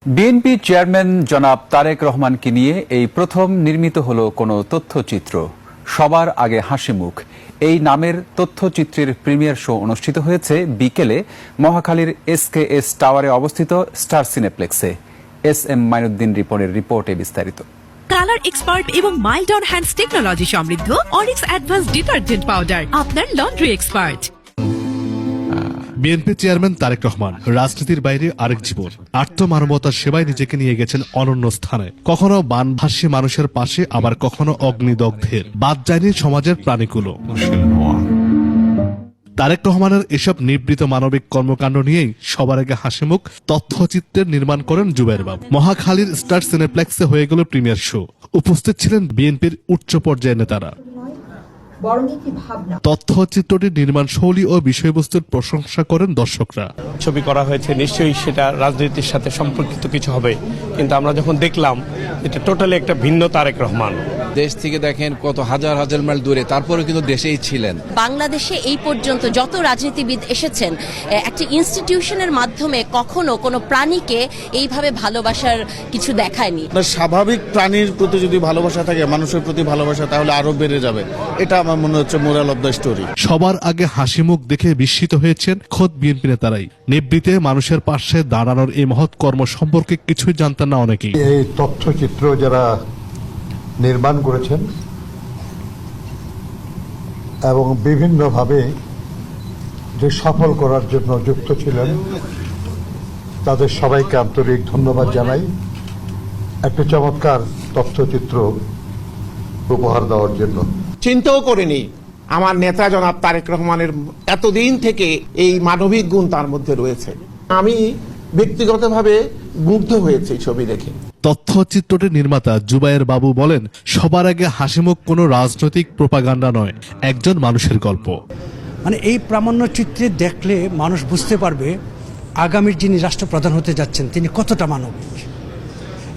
BNP chairman জনাব তারেক রহমানকে নিয়ে এই প্রথম নির্মিত হলো কোনো তথ্যচিত্র। সবার আগে হাসিমুখ এই নামের তথ্যচিত্রের প্রিমিয়ার শো অনুষ্ঠিত হয়েছে বিকেলে মহাখালীর এসকেএস টাওয়ারে অবস্থিত স্টার সিনেপ্লেক্সে। এস.এম. মাইনুদ্দিন রিপনের রিপোর্টে বিস্তারিত। কালার এক্সপার্ট এবং মাইল্ড অন হ্যান্ডস টেকনোলজি সমৃদ্ধ অরিক্স অ্যাডভান্স ডিটারজেন্ট পাউডার আপনার laundry expert. BNP chairman Tarique Rahman রাজনীতির বাইরে আরেক জীবন। আত্মমানবতার সেবায় নিজেকে নিয়ে গেছেন অনন্য স্থানে। কখনো বানভাসী মানুষের পাশে, আবার কখনো অগ্নিদগ্ধের। বাদ যায়নি সমাজের প্রাণীগুলো। তারেক রহমানের এসব নিবৃত মানবিক কর্মকাণ্ড নিয়েই সবার আগে হাসিমুখ তথ্যচিত্রের নির্মাণ করেন জুবায়ের বাবু। মহাখালীর স্টার সিনেপ্লেক্সে হয়ে গেল প্রিমিয়ার শো। উপস্থিত ছিলেন বিএনপির উচ্চ পর্যায়ের নেতারা। তথ্যচিত্রটির নির্মাণ শৈলী ও বিষয়বস্তুর প্রশংসা করেন দর্শকরা। ছবি করা হয়েছে, নিশ্চয়ই সেটা রাজনীতির সাথে সম্পর্কিত কিছু হবে, কিন্তু আমরা যখন দেখলাম এটা টোটালি একটা ভিন্ন তারেক রহমান। দেশ থেকে দেখেন কত হাজার হাজার মাইল দূরে, তারপরে কিন্তু দেশেই ছিলেন। বাংলাদেশে এই পর্যন্ত যত রাজনীতিবিদ এসেছেন, একটা ইনস্টিটিউশনের মাধ্যমে কখনো কোনো প্রাণীকে এইভাবে ভালোবাসার কিছু দেখায়নি। স্বাভাবিক প্রাণীর প্রতি যদি ভালোবাসা থাকে, মানুষের প্রতি ভালোবাসা, তাহলে আরো বেড়ে যাবে। এটা আমার মনে হচ্ছে মোরাল অফ দ্য স্টোরি। সবার আগে হাসিমুখ দেখে বিস্মিত হয়েছেন খোদ বিএনপি নেতারাই। নিবৃতে মানুষের পাশে দাঁড়ানোর এই মহৎ কর্ম সম্পর্কে কিছুই জানতেন না অনেকেই। এই তথ্যচিত্র যারা নির্মাণ করেছেন এবং বিভিন্নভাবে যে সফল করার জন্য যুক্ত ছিলেন, তাদের সবাইকে আন্তরিক ধন্যবাদ জানাই একটি চমৎকার তথ্যচিত্র উপহার দেওয়ার জন্য। চিন্তাও করিনি আমার নেতা জনাব তারেক রহমানের এতদিন থেকে এই মানবিক গুণ তার মধ্যে রয়েছে। আমি ব্যক্তিগতভাবে মুগ্ধ হয়েছি ছবি দেখে। তথ্যচিত্রটির নির্মাতা জুবায়ের বাবু বলেন, সবার আগে হাসিমুখ কোনো রাজনৈতিক প্রোপাগান্ডা নয়, একজন মানুষের গল্প। মানে এই প্রামাণ্যচিত্রে দেখলে মানুষ বুঝতে পারবে আগামীর যিনি রাষ্ট্রপ্রধান হতে যাচ্ছেন তিনি কতটা মানবিক,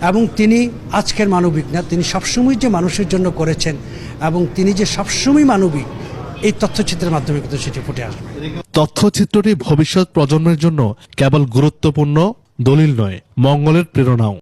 এবং তিনি আজকের মানবিক না, তিনি সবসময় যে মানুষের জন্য করেছেন এবং তিনি যে সবসময় মানবিক, এই তথ্যচিত্রের মাধ্যমে কিন্তু সেটি ফুটে আসবে। তথ্যচিত্রটি ভবিষ্যৎ প্রজন্মের জন্য কেবল গুরুত্বপূর্ণ দলিল নয়, মঙ্গলের প্রেরণাও।